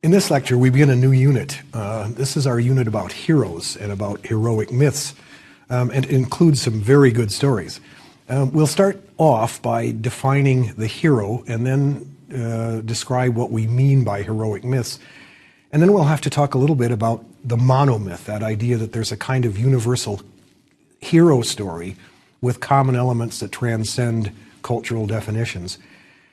In this lecture, we begin a new unit. This is our unit about heroes and about heroic myths, and it includes some very good stories. We'll start off by defining the hero and then describe what we mean by heroic myths. And then we'll have to talk a little bit about the monomyth, that idea that there's a kind of universal hero story with common elements that transcend cultural definitions.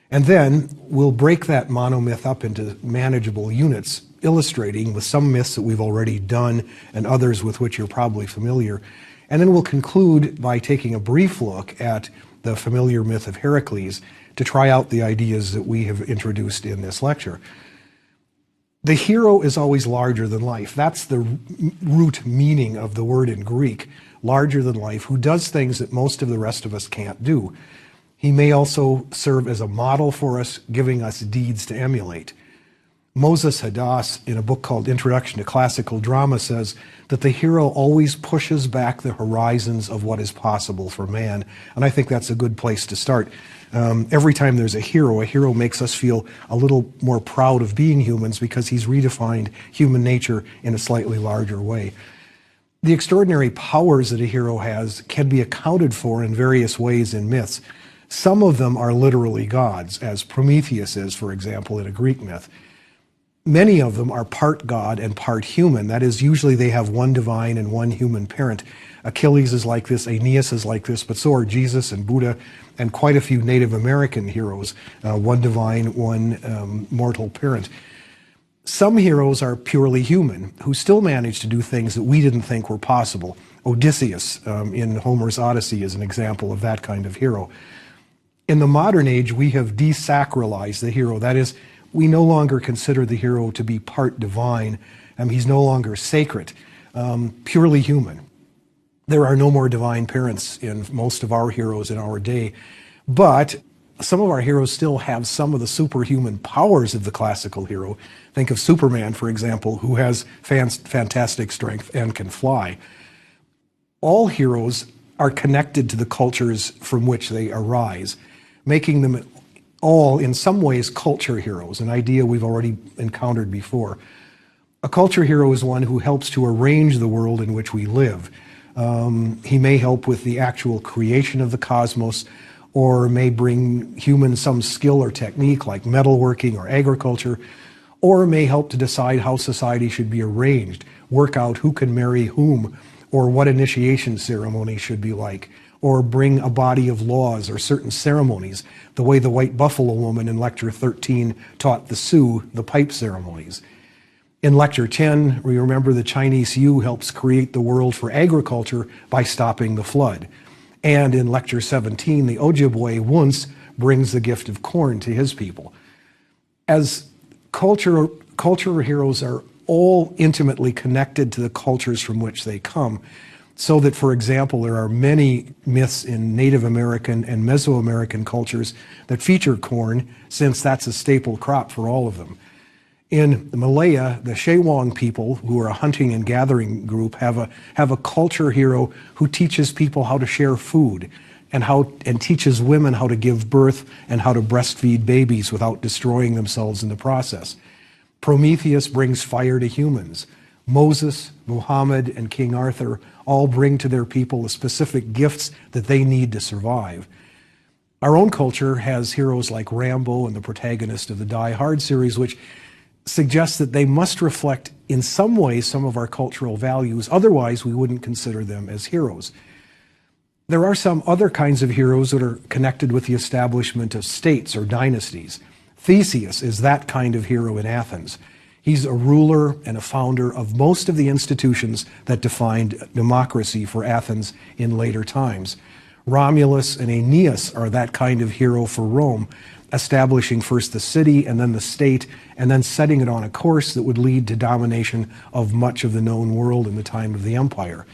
And then we'll break that monomyth up into manageable units, illustrating with some myths that we've already done and others with which you're probably familiar. And then we'll conclude by taking a brief look at the familiar myth of Heracles to try out the ideas that we have introduced in this lecture. The hero is always larger than life. That's the root meaning of the word in Greek, larger than life, who does things that most of the rest of us can't do. He may also serve as a model for us, giving us deeds to emulate. Moses Hadas, in a book called Introduction to Classical Drama, says that the hero always pushes back the horizons of what is possible for man. And I think that's a good place to start. Every time there's a hero makes us feel a little more proud of being humans because he's redefined human nature in a slightly larger way. The extraordinary powers that a hero has can be accounted for in various ways in myths. Some of them are literally gods, as Prometheus is, for example, in a Greek myth. Many of them are part god and part human. That is, usually they have one divine and one human parent. Achilles is like this, Aeneas is like this, but so are Jesus and Buddha and quite a few Native American heroes, one divine, one mortal parent. Some heroes are purely human, who still manage to do things that we didn't think were possible. Odysseus in Homer's Odyssey is an example of that kind of hero. In the modern age, we have desacralized the hero. That is, we no longer consider the hero to be part divine. He's no longer sacred, purely human. There are no more divine parents in most of our heroes in our day, but some of our heroes still have some of the superhuman powers of the classical hero. Think of Superman, for example, who has fantastic strength and can fly. All heroes are connected to the cultures from which they arise, making them all, in some ways, culture heroes, an idea we've already encountered before. A culture hero is one who helps to arrange the world in which we live. He may help with the actual creation of the cosmos, or may bring humans some skill or technique like metalworking or agriculture, or may help to decide how society should be arranged, work out who can marry whom, or what initiation ceremony should be like, or bring a body of laws or certain ceremonies, the way the White Buffalo Woman in Lecture 13 taught the Sioux the pipe ceremonies. In Lecture 10, we remember the Chinese Yu helps create the world for agriculture by stopping the flood. And in Lecture 17, the Ojibwe Wunce brings the gift of corn to his people. As culture heroes are all intimately connected to the cultures from which they come, so that, for example, there are many myths in Native American and Mesoamerican cultures that feature corn, since that's a staple crop for all of them. In Malaya, the Shewang people, who are a hunting and gathering group, have a culture hero who teaches people how to share food and teaches women how to give birth and how to breastfeed babies without destroying themselves in the process. Prometheus brings fire to humans. Moses, Muhammad, and King Arthur all bring to their people the specific gifts that they need to survive. Our own culture has heroes like Rambo and the protagonist of the Die Hard series, which suggests that they must reflect in some way some of our cultural values, otherwise we wouldn't consider them as heroes. There are some other kinds of heroes that are connected with the establishment of states or dynasties. Theseus is that kind of hero in Athens. He's a ruler and a founder of most of the institutions that defined democracy for Athens in later times. Romulus and Aeneas are that kind of hero for Rome, establishing first the city and then the state, and then setting it on a course that would lead to domination of much of the known world in the time of the empire.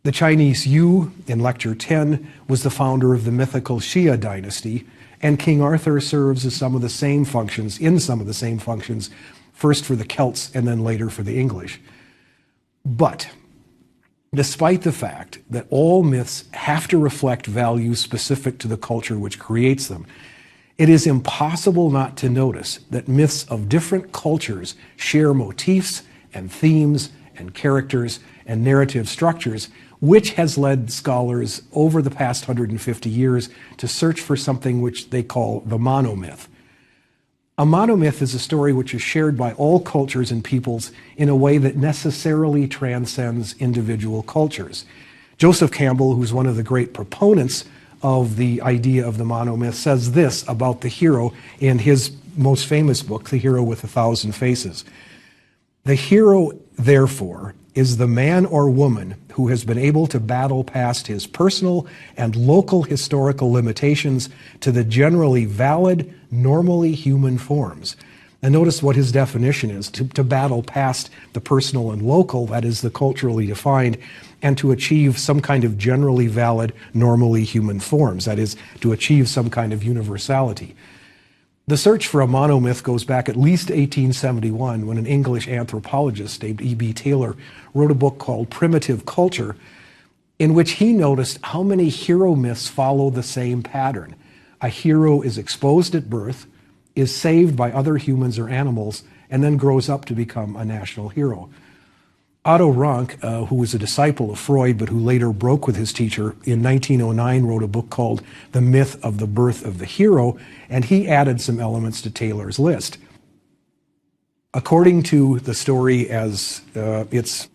The Chinese Yu, in Lecture 10, was the founder of the mythical Xia dynasty, and King Arthur serves as some of the same functions, first for the Celts and then later for the English. But despite the fact that all myths have to reflect values specific to the culture which creates them, It is impossible not to notice that myths of different cultures share motifs and themes and characters and narrative structures, which has led scholars over the past 150 years to search for something which they call the monomyth. A monomyth is a story which is shared by all cultures and peoples in a way that necessarily transcends individual cultures. Joseph Campbell, who's one of the great proponents of the idea of the monomyth, says this about the hero in his most famous book, The Hero with a Thousand Faces. The hero, therefore, is the man or woman who has been able to battle past his personal and local historical limitations to the generally valid, normally human forms. And notice what his definition is: to battle past the personal and local, that is the culturally defined, and to achieve some kind of generally valid, normally human forms, that is, to achieve some kind of universality. The search for a monomyth goes back at least 1871, when an English anthropologist named E.B. Taylor wrote a book called Primitive Culture, in which he noticed how many hero myths follow the same pattern. A hero is exposed at birth, is saved by other humans or animals, and then grows up to become a national hero. Otto Rank, who was a disciple of Freud but who later broke with his teacher, in 1909 wrote a book called The Myth of the Birth of the Hero, and he added some elements to Taylor's list. According to the story as it's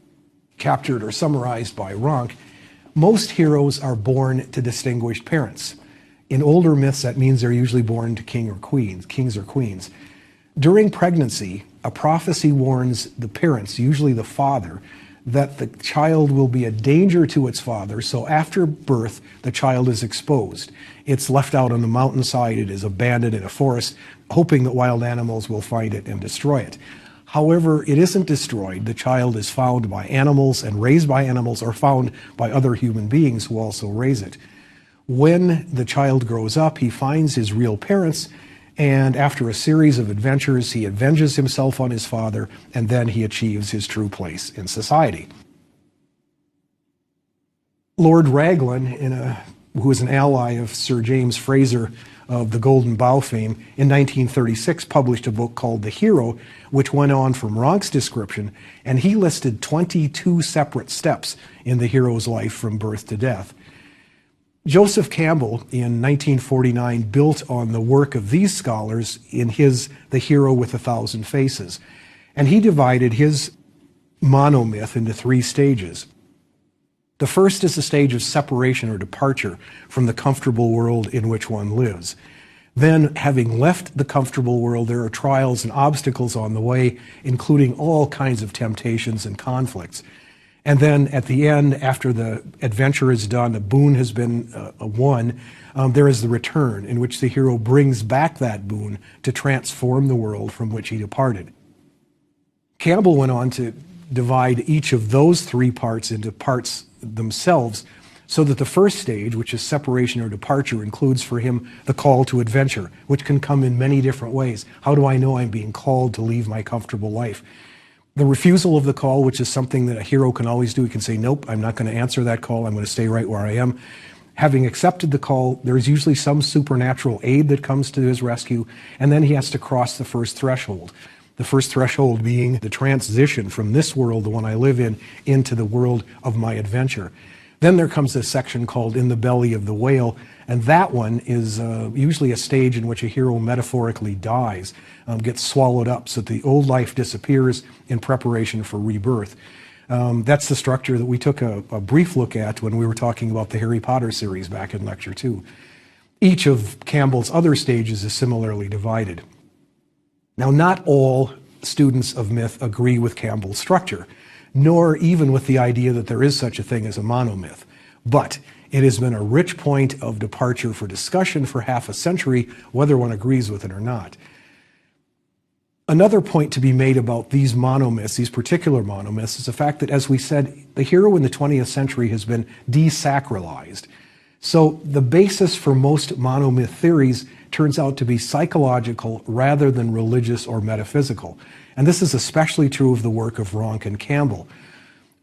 captured or summarized by Rank, most heroes are born to distinguished parents. In older myths, that means they're usually born to kings or queens. During pregnancy, a prophecy warns the parents, usually the father, that the child will be a danger to its father, so after birth, the child is exposed. It's left out on the mountainside, it is abandoned in a forest, hoping that wild animals will find it and destroy it. However, it isn't destroyed. The child is found by animals and raised by animals, or found by other human beings who also raise it. When the child grows up, he finds his real parents, and after a series of adventures, he avenges himself on his father, and then he achieves his true place in society. Lord Raglan, who was an ally of Sir James Fraser of the Golden Bough fame, in 1936 published a book called The Hero, which went on from Rank's description, and he listed 22 separate steps in the hero's life from birth to death. Joseph Campbell, in 1949, built on the work of these scholars in his The Hero with a Thousand Faces. And he divided his monomyth into 3 stages. The first is the stage of separation or departure from the comfortable world in which one lives. Then, having left the comfortable world, there are trials and obstacles on the way, including all kinds of temptations and conflicts. And then at the end, after the adventure is done, a boon has been won, there is the return, in which the hero brings back that boon to transform the world from which he departed. Campbell went on to divide each of those 3 parts into parts themselves, so that the first stage, which is separation or departure, includes for him the call to adventure, which can come in many different ways. How do I know I'm being called to leave my comfortable life? The refusal of the call, which is something that a hero can always do. He can say, nope, I'm not going to answer that call. I'm going to stay right where I am. Having accepted the call, there's usually some supernatural aid that comes to his rescue, and then he has to cross the first threshold. The first threshold being the transition from this world, the one I live in, into the world of my adventure. Then there comes a section called In the Belly of the Whale, and that one is usually a stage in which a hero metaphorically dies, gets swallowed up, so that the old life disappears in preparation for rebirth. That's the structure that we took a brief look at when we were talking about the Harry Potter series back in Lecture 2. Each of Campbell's other stages is similarly divided. Now, not all students of myth agree with Campbell's structure, nor even with the idea that there is such a thing as a monomyth. But it has been a rich point of departure for discussion for half a century, whether one agrees with it or not. Another point to be made about these monomyths, these particular monomyths, is the fact that, as we said, the hero in the 20th century has been desacralized. So the basis for most monomyth theories turns out to be psychological rather than religious or metaphysical. And this is especially true of the work of Rank and Campbell.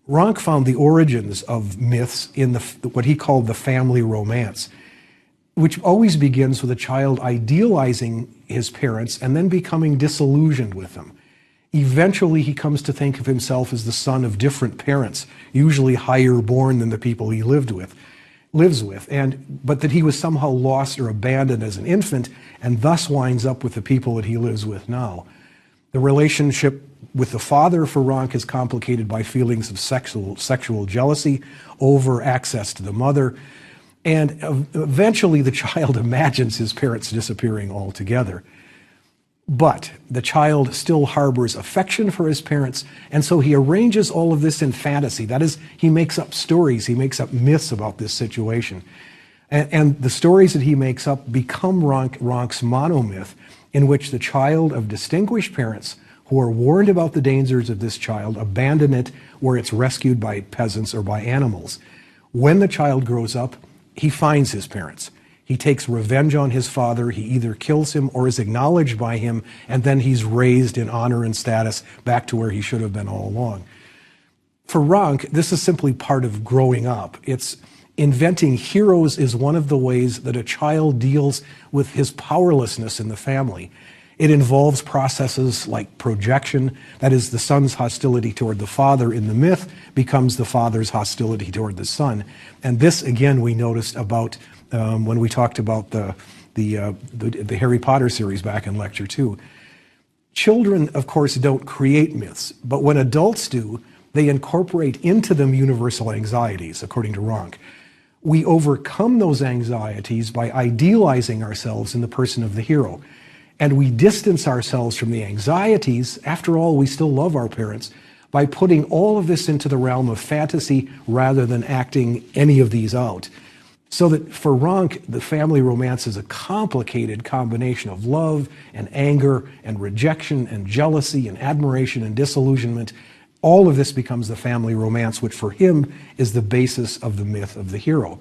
Rank found the origins of myths in what he called the family romance. which always begins with a child idealizing his parents and then becoming disillusioned with them. Eventually, he comes to think of himself as the son of different parents, usually higher born than the people he lives with, but that he was somehow lost or abandoned as an infant, and thus winds up with the people that he lives with now. The relationship with the father for Ranke is complicated by feelings of sexual jealousy over access to the mother, and eventually the child imagines his parents disappearing altogether. But the child still harbors affection for his parents, and so he arranges all of this in fantasy. That is, he makes up stories, he makes up myths about this situation. And the stories that he makes up become Ranke's monomyth, in which the child of distinguished parents who are warned about the dangers of this child abandon it where it's rescued by peasants or by animals. When the child grows up, he finds his parents. He takes revenge on his father, he either kills him or is acknowledged by him, and then he's raised in honor and status back to where he should have been all along. For Ranke, this is simply part of growing up. It's inventing heroes is one of the ways that a child deals with his powerlessness in the family. It involves processes like projection, that is, the son's hostility toward the father in the myth becomes the father's hostility toward the son. And this, again, we noticed about when we talked about the Harry Potter series back in Lecture 2. Children, of course, don't create myths, but when adults do, they incorporate into them universal anxieties, according to Ranke. We overcome those anxieties by idealizing ourselves in the person of the hero. And we distance ourselves from the anxieties, after all, we still love our parents, by putting all of this into the realm of fantasy rather than acting any of these out. So that for Ranke, the family romance is a complicated combination of love and anger and rejection and jealousy and admiration and disillusionment. All of this becomes the family romance, which for him is the basis of the myth of the hero.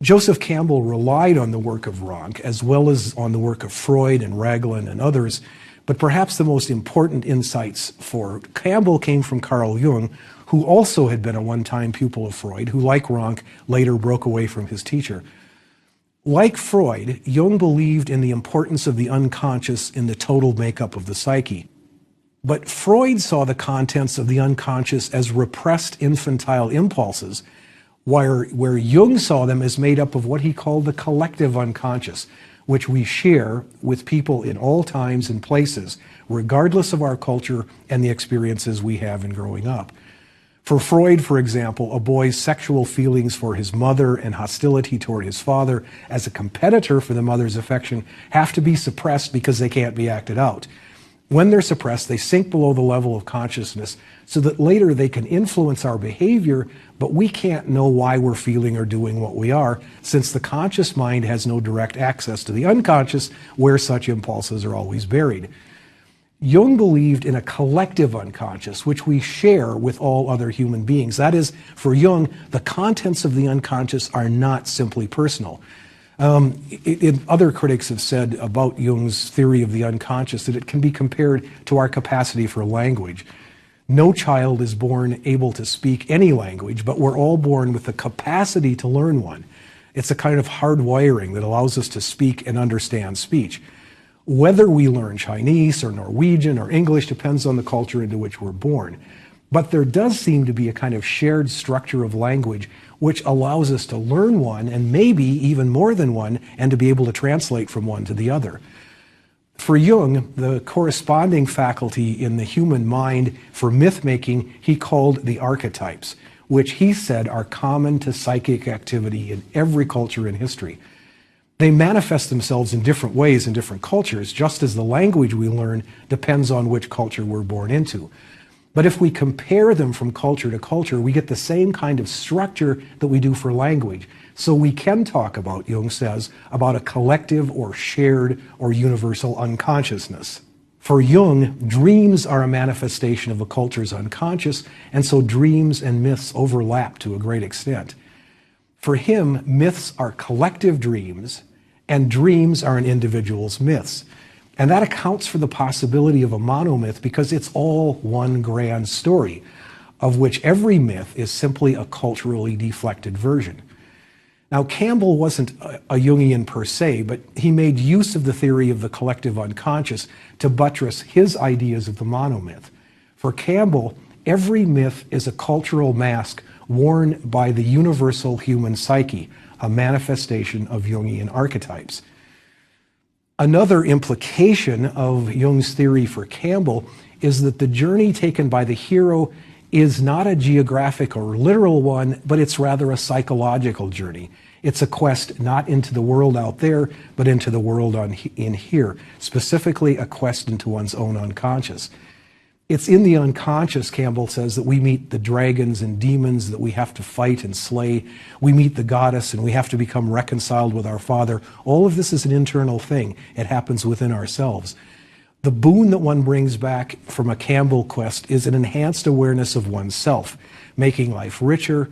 Joseph Campbell relied on the work of Ranke as well as on the work of Freud and Raglan and others, but perhaps the most important insights for Campbell came from Carl Jung, who also had been a one-time pupil of Freud, who, like Ranke, later broke away from his teacher. Like Freud, Jung believed in the importance of the unconscious in the total makeup of the psyche. But Freud saw the contents of the unconscious as repressed infantile impulses, where Jung saw them as made up of what he called the collective unconscious, which we share with people in all times and places, regardless of our culture and the experiences we have in growing up. For Freud, for example, a boy's sexual feelings for his mother and hostility toward his father as a competitor for the mother's affection have to be suppressed because they can't be acted out. When they're suppressed, they sink below the level of consciousness so that later they can influence our behavior, but we can't know why we're feeling or doing what we are, since the conscious mind has no direct access to the unconscious, where such impulses are always buried. Jung believed in a collective unconscious, which we share with all other human beings. That is, for Jung, the contents of the unconscious are not simply personal. Other critics have said about Jung's theory of the unconscious that it can be compared to our capacity for language. No child is born able to speak any language, but we're all born with the capacity to learn one. It's a kind of hardwiring that allows us to speak and understand speech. Whether we learn Chinese or Norwegian or English depends on the culture into which we're born. But there does seem to be a kind of shared structure of language which allows us to learn one, and maybe even more than one, and to be able to translate from one to the other. For Jung, the corresponding faculty in the human mind for myth-making he called the archetypes, which he said are common to psychic activity in every culture in history. They manifest themselves in different ways in different cultures, just as the language we learn depends on which culture we're born into. But if we compare them from culture to culture, we get the same kind of structure that we do for language. So we can talk about, Jung says, about a collective or shared or universal unconsciousness. For Jung, dreams are a manifestation of a culture's unconscious, and so dreams and myths overlap to a great extent. For him, myths are collective dreams, and dreams are an individual's myths. And that accounts for the possibility of a monomyth because it's all one grand story, of which every myth is simply a culturally deflected version. Now, Campbell wasn't a Jungian per se, but he made use of the theory of the collective unconscious to buttress his ideas of the monomyth. For Campbell, every myth is a cultural mask worn by the universal human psyche, a manifestation of Jungian archetypes. Another implication of Jung's theory for Campbell is that the journey taken by the hero is not a geographic or literal one, but it's rather a psychological journey. It's a quest not into the world out there, but into the world in here, specifically a quest into one's own unconscious. It's in the unconscious, Campbell says, that we meet the dragons and demons that we have to fight and slay. We meet the goddess and we have to become reconciled with our Father. All of this is an internal thing. It happens within ourselves. The boon that one brings back from a Campbell quest is an enhanced awareness of oneself, making life richer,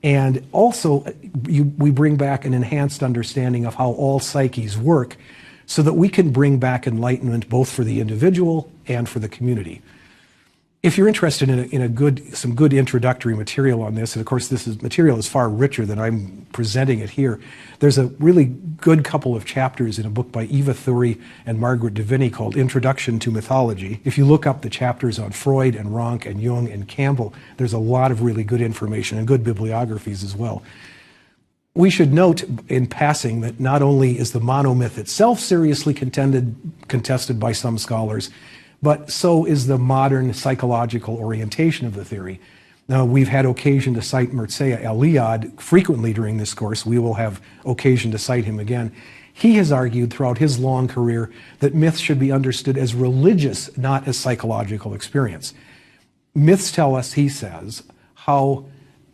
and also we bring back an enhanced understanding of how all psyches work so that we can bring back enlightenment both for the individual and for the community. If you're interested in some good introductory material on this, and of course this material is far richer than I'm presenting it here, there's a really good couple of chapters in a book by Eva Thury and Margaret Deviney called Introduction to Mythology. If you look up the chapters on Freud and Rank and Jung and Campbell, there's a lot of really good information and good bibliographies as well. We should note in passing that not only is the monomyth itself seriously contested by some scholars, but so is the modern psychological orientation of the theory. Now, we've had occasion to cite Mircea Eliade frequently during this course. We will have occasion to cite him again. He has argued throughout his long career that myths should be understood as religious, not as psychological experience. Myths tell us, he says, how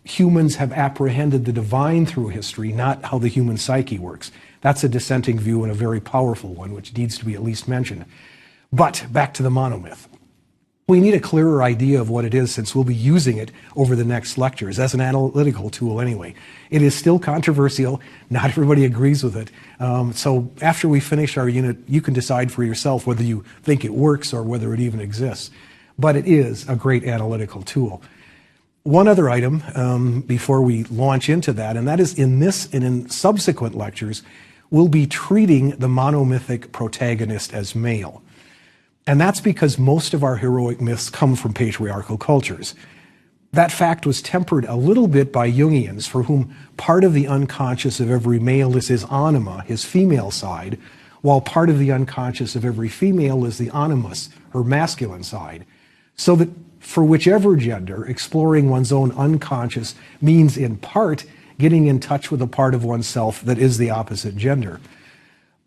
humans have apprehended the divine through history, not how the human psyche works. That's a dissenting view and a very powerful one, which needs to be at least mentioned. But back to the monomyth. We need a clearer idea of what it is since we'll be using it over the next lectures as an analytical tool anyway. It is still controversial. Not everybody agrees with it. So after we finish our unit, you can decide for yourself whether you think it works or whether it even exists. But it is a great analytical tool. One other item before we launch into that, and that is in this and in subsequent lectures, we'll be treating the monomythic protagonist as male. And that's because most of our heroic myths come from patriarchal cultures. That fact was tempered a little bit by Jungians, for whom part of the unconscious of every male is his anima, his female side, while part of the unconscious of every female is the animus, her masculine side. So that for whichever gender, exploring one's own unconscious means in part getting in touch with a part of oneself that is the opposite gender.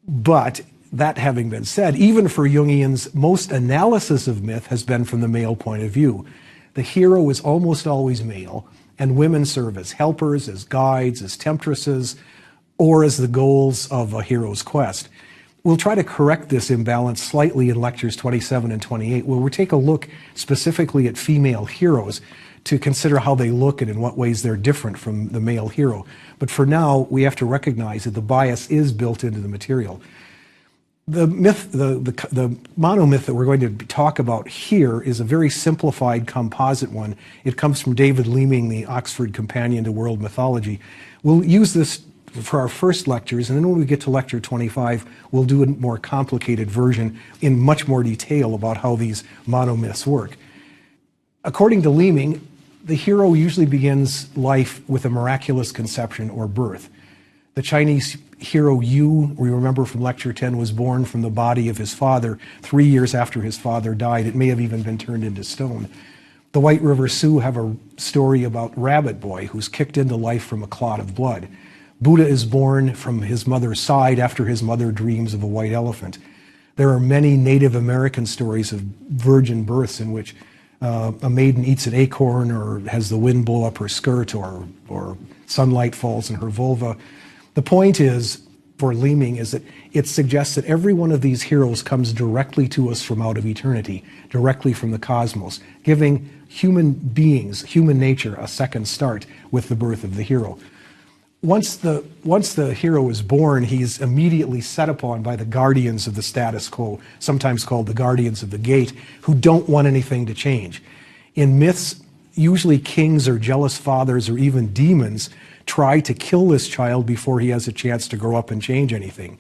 But that having been said, even for Jungians, most analysis of myth has been from the male point of view. The hero is almost always male, and women serve as helpers, as guides, as temptresses, or as the goals of a hero's quest. We'll try to correct this imbalance slightly in lectures 27 and 28, where we'll take a look specifically at female heroes to consider how they look and in what ways they're different from the male hero. But for now, we have to recognize that the bias is built into the material. The myth, the monomyth that we're going to talk about here is a very simplified composite one. It comes from David Leeming, the Oxford Companion to World Mythology. We'll use this for our first lectures, and then when we get to lecture 25, we'll do a more complicated version in much more detail about how these monomyths work. According to Leeming, the hero usually begins life with a miraculous conception or birth. The Chinese hero Yu, we remember from lecture 10, was born from the body of his father 3 years after his father died. It may have even been turned into stone. The White River Sioux have a story about Rabbit Boy, who's kicked into life from a clot of blood. Buddha is born from his mother's side after his mother dreams of a white elephant. There are many Native American stories of virgin births in which a maiden eats an acorn or has the wind blow up her skirt or sunlight falls in her vulva. The point is, for Leeming, is that it suggests that every one of these heroes comes directly to us from out of eternity, directly from the cosmos, giving human beings, human nature, a second start with the birth of the hero. Once the hero is born, he's immediately set upon by the guardians of the status quo, sometimes called the guardians of the gate, who don't want anything to change. In myths, usually kings or jealous fathers or even demons try to kill this child before he has a chance to grow up and change anything.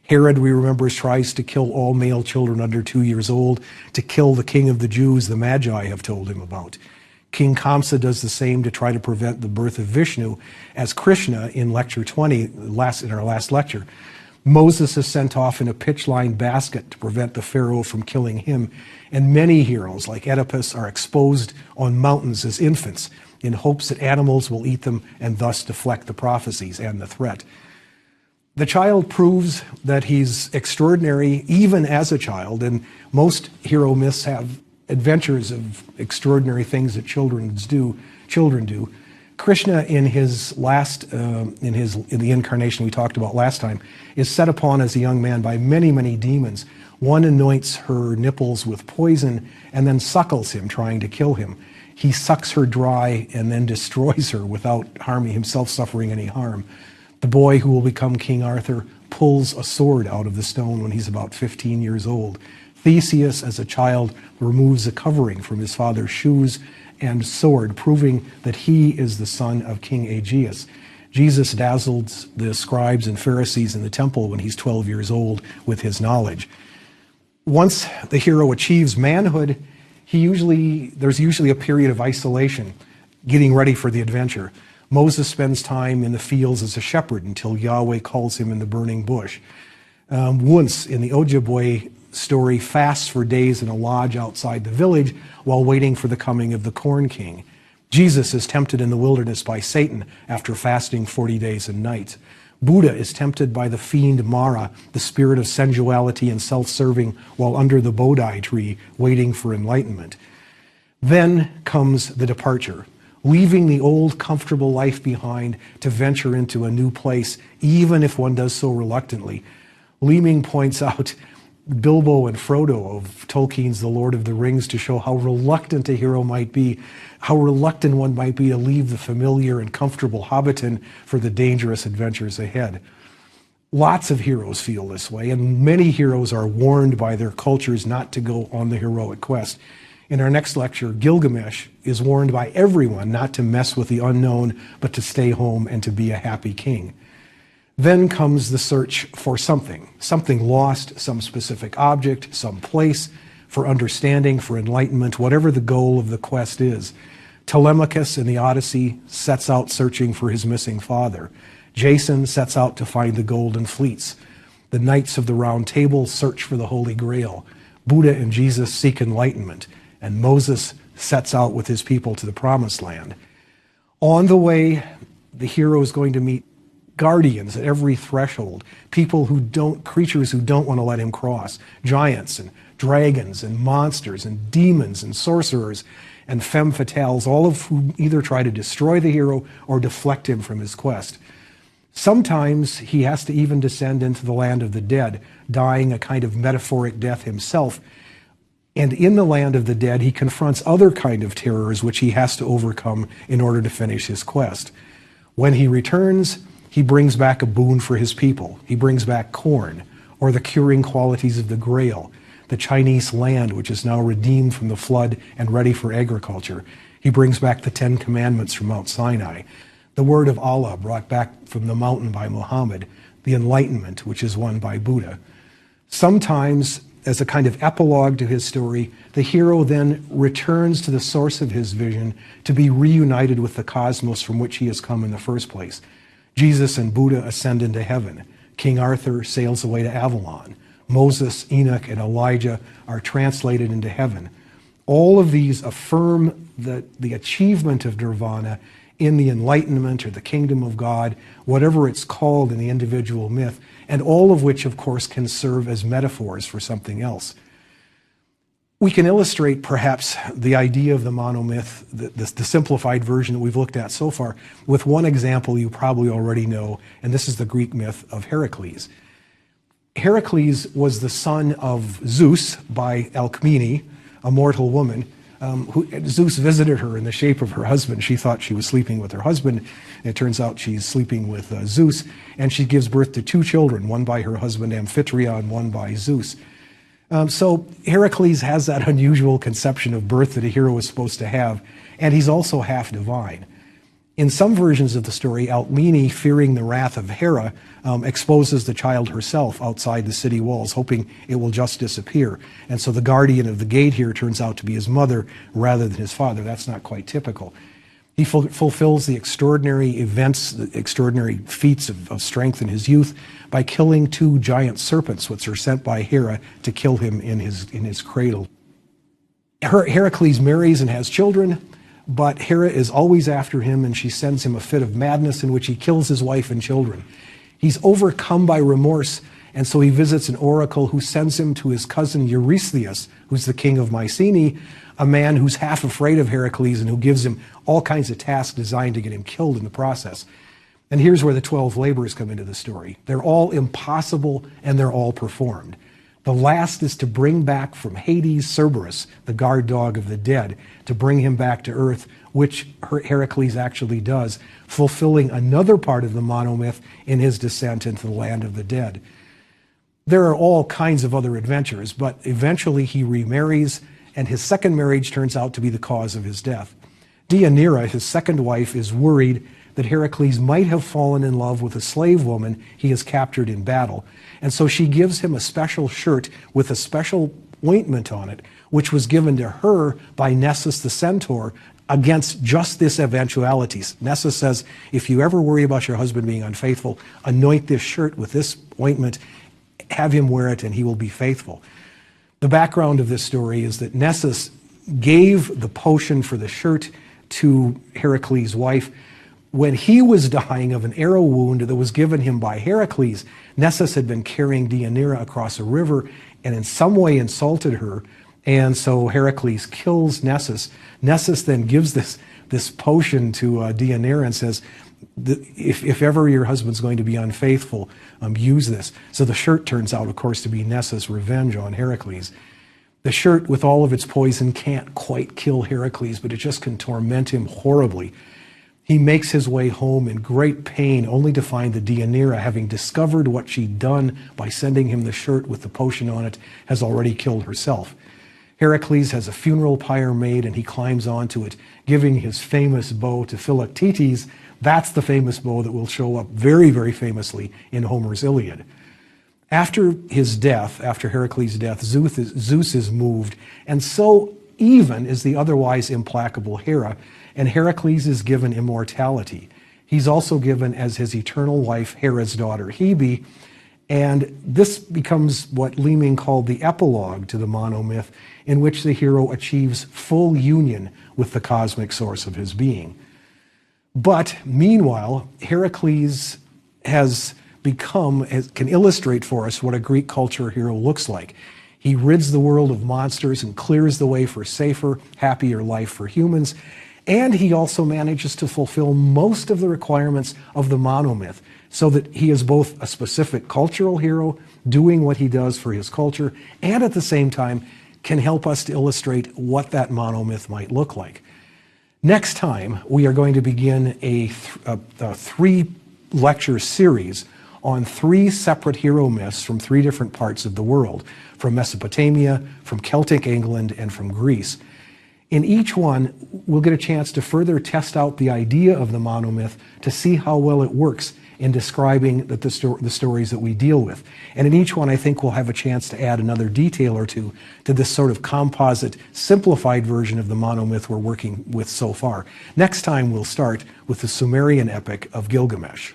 Herod, we remember, tries to kill all male children under 2 years old, to kill the king of the Jews the Magi have told him about. King Kamsa does the same to try to prevent the birth of Vishnu, as Krishna in lecture 20, in our last lecture. Moses is sent off in a pitch-lined basket to prevent the Pharaoh from killing him, and many heroes, like Oedipus, are exposed on mountains as infants in hopes that animals will eat them and thus deflect the prophecies and the threat. The child proves that he's extraordinary even as a child, and most hero myths have adventures of extraordinary things that children do. Krishna, in his last, in the incarnation we talked about last time, is set upon as a young man by many, many demons. One anoints her nipples with poison and then suckles him, trying to kill him. He sucks her dry and then destroys her without harming himself, suffering any harm. The boy who will become King Arthur pulls a sword out of the stone when he's about 15 years old. Theseus, as a child, removes a covering from his father's shoes and sword, proving that he is the son of King Aegeus. Jesus dazzled the scribes and Pharisees in the temple when he's 12 years old with his knowledge. Once the hero achieves manhood, there's usually a period of isolation, getting ready for the adventure. Moses spends time in the fields as a shepherd until Yahweh calls him in the burning bush. Once in the Ojibwe story, fasts for days in a lodge outside the village while waiting for the coming of the Corn King. Jesus is tempted in the wilderness by Satan after fasting 40 days and nights. Buddha is tempted by the fiend Mara, the spirit of sensuality and self-serving, while under the Bodhi tree waiting for enlightenment. Then comes the departure, leaving the old comfortable life behind to venture into a new place, even if one does so reluctantly. Leeming points out Bilbo and Frodo of Tolkien's The Lord of the Rings to show how reluctant a hero might be, how reluctant one might be to leave the familiar and comfortable Hobbiton for the dangerous adventures ahead. Lots of heroes feel this way, and many heroes are warned by their cultures not to go on the heroic quest. In our next lecture, Gilgamesh is warned by everyone not to mess with the unknown, but to stay home and to be a happy king. Then comes the search for something lost, some specific object, some place, for understanding, for enlightenment, whatever the goal of the quest is. Telemachus in the Odyssey sets out searching for his missing father. Jason sets out to find the golden fleece. The Knights of the Round Table search for the Holy Grail. Buddha and Jesus seek enlightenment, and Moses sets out with his people to the Promised Land. On the way, the hero is going to meet guardians at every threshold, creatures who don't want to let him cross, giants and dragons and monsters and demons and sorcerers and femme fatales, all of whom either try to destroy the hero or deflect him from his quest. Sometimes he has to even descend into the land of the dead, dying a kind of metaphoric death himself. And in the land of the dead, he confronts other kind of terrors which he has to overcome in order to finish his quest. When he returns, he brings back a boon for his people. He brings back corn, or the curing qualities of the Grail, the Chinese land which is now redeemed from the flood and ready for agriculture. He brings back the 10 Commandments from Mount Sinai, the word of Allah brought back from the mountain by Muhammad, the enlightenment which is won by Buddha. Sometimes, as a kind of epilogue to his story, the hero then returns to the source of his vision to be reunited with the cosmos from which he has come in the first place. Jesus and Buddha ascend into heaven. King Arthur sails away to Avalon. Moses, Enoch, and Elijah are translated into heaven. All of these affirm the achievement of nirvana in the enlightenment or the kingdom of God, whatever it's called in the individual myth, and all of which, of course, can serve as metaphors for something else. We can illustrate, perhaps, the idea of the monomyth, the simplified version that we've looked at so far, with one example you probably already know, and this is the Greek myth of Heracles. Heracles was the son of Zeus by Alcmene, a mortal woman. Zeus visited her in the shape of her husband. She thought she was sleeping with her husband. It turns out she's sleeping with Zeus, and she gives birth to 2 children, one by her husband Amphitryon and one by Zeus. So Heracles has that unusual conception of birth that a hero is supposed to have, and he's also half divine. In some versions of the story, Alkmene, fearing the wrath of Hera, exposes the child herself outside the city walls, hoping it will just disappear. And so the guardian of the gate here turns out to be his mother rather than his father. That's not quite typical. He fulfills the extraordinary events, the extraordinary feats of strength in his youth by killing 2 giant serpents, which are sent by Hera to kill him in his cradle. Heracles marries and has children, but Hera is always after him, and she sends him a fit of madness in which he kills his wife and children. He's overcome by remorse, and so he visits an oracle who sends him to his cousin Eurystheus, who's the king of Mycenae, a man who's half afraid of Heracles and who gives him all kinds of tasks designed to get him killed in the process. And here's where the 12 labors come into the story. They're all impossible, and they're all performed. The last is to bring back from Hades Cerberus, the guard dog of the dead, to bring him back to earth, which Heracles actually does, fulfilling another part of the monomyth in his descent into the land of the dead. There are all kinds of other adventures, but eventually he remarries, and his second marriage turns out to be the cause of his death. Deianira, his second wife, is worried that Heracles might have fallen in love with a slave woman he has captured in battle. And so she gives him a special shirt with a special ointment on it, which was given to her by Nessus the centaur against just this eventuality. Nessus says, if you ever worry about your husband being unfaithful, anoint this shirt with this ointment, have him wear it, and he will be faithful. The background of this story is that Nessus gave the potion for the shirt to Heracles' wife when he was dying of an arrow wound that was given him by Heracles. Nessus had been carrying Deianira across a river and in some way insulted her, and so Heracles kills Nessus. Nessus then gives this potion to Deianira and says, if ever your husband's going to be unfaithful, use this. So the shirt turns out, of course, to be Nessus' revenge on Heracles. The shirt, with all of its poison, can't quite kill Heracles, but it just can torment him horribly. He makes his way home in great pain, only to find that Deianira, having discovered what she'd done by sending him the shirt with the potion on it, has already killed herself. Heracles has a funeral pyre made, and he climbs onto it, giving his famous bow to Philoctetes. That's the famous bow that will show up very, very famously in Homer's Iliad. After his death, after Heracles' death, Zeus is moved, and so even is the otherwise implacable Hera, and Heracles is given immortality. He's also given as his eternal wife Hera's daughter Hebe, and this becomes what Leeming called the epilogue to the monomyth, in which the hero achieves full union with the cosmic source of his being. But meanwhile, Heracles can illustrate for us what a Greek culture hero looks like. He rids the world of monsters and clears the way for safer, happier life for humans. And he also manages to fulfill most of the requirements of the monomyth, so that he is both a specific cultural hero, doing what he does for his culture, and at the same time can help us to illustrate what that monomyth might look like. Next time, we are going to begin a 3-lecture series on 3 separate hero myths from 3 different parts of the world, from Mesopotamia, from Celtic England, and from Greece. In each one, we'll get a chance to further test out the idea of the monomyth to see how well it works in describing the stories that we deal with. And in each one, I think we'll have a chance to add another detail or two to this sort of composite, simplified version of the monomyth we're working with so far. Next time, we'll start with the Sumerian epic of Gilgamesh.